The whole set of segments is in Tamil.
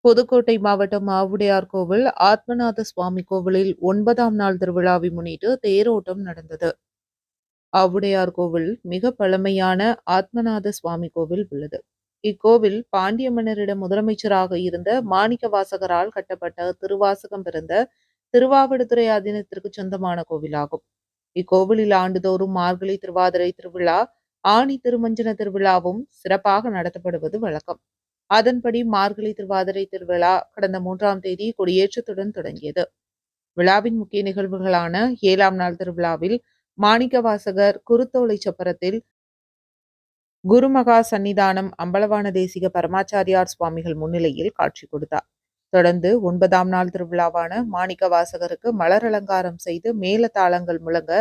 புதுக்கோட்டை மாவட்டம் ஆவுடையார்கோவில் ஆத்மநாத சுவாமி கோவிலில் 9ஆம் நாள் திருவிழாவை முன்னிட்டு தேரோட்டம் நடந்தது. ஆவுடையார்கோவில் மிக பழமையான ஆத்மநாத சுவாமி கோவில் உள்ளது. இக்கோவில் பாண்டிய மன்னரிடம் முதலமைச்சராக இருந்த மாணிக்கவாசகரால் கட்டப்பட்ட திருவாசகம் பிறந்த திருவாவடுதுறை ஆதீனத்திற்கு சொந்தமான கோவிலாகும். இக்கோவிலில் ஆண்டுதோறும் மார்கழி திருவாதிரை திருவிழா, ஆணி திருமஞ்சன திருவிழாவும் சிறப்பாக நடத்தப்படுவது வழக்கம். அதன்படி மார்கழி திருவாதிரை திருவிழா கடந்த 3ஆம் தேதி கொடியேற்றத்துடன் தொடங்கியது. விழாவின் முக்கிய நிகழ்வுகளான 7ஆம் நாள் திருவிழாவில் மாணிக்கவாசகர் குருத்தோலை சப்பரத்தில் குருமகா சன்னிதானம் அம்பலவான தேசிக பரமாச்சாரியார் சுவாமிகள் முன்னிலையில் காட்சி கொடுத்தார். தொடர்ந்து 9ஆம் நாள் திருவிழாவான மாணிக்கவாசகருக்கு மலர் அலங்காரம் செய்து மேளதாளங்கள் முழங்க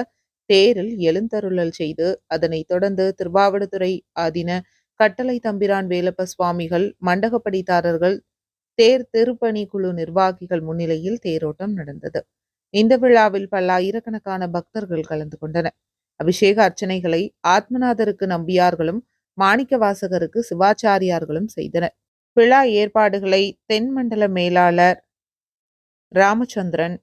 தேரில் எழுந்தருளல் செய்து, அதனைத் தொடர்ந்து திருவாவடுதுறை ஆதீன கட்டளை தம்பிரான் வேலப்ப சுவாமிகள், மண்டகப்படித்தாரர்கள், தேர் திருப்பணி குழு நிர்வாகிகள் முன்னிலையில் தேரோட்டம் நடந்தது. இந்த விழாவில் பல்லாயிரக்கணக்கான பக்தர்கள் கலந்து கொண்டனர். அபிஷேக அர்ச்சனைகளை ஆத்மநாதருக்கு நம்பியார்களும் மாணிக்கவாசகருக்கு சிவாச்சாரியார்களும் செய்தனர். விழா ஏற்பாடுகளை தென்மண்டல மேலாளர் ராமச்சந்திரன்,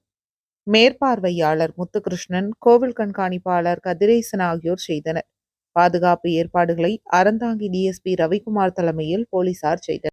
மேற்பார்வையாளர் முத்துகிருஷ்ணன், கோவில் கண்காணிப்பாளர் கதிரேசன் ஆகியோர் செய்தனர். பாதுகாப்பு ஏற்பாடுகளை அறந்தாங்கி டிஎஸ்பி ரவிக்குமார் தலைமையில் போலீசார் செய்தனர்.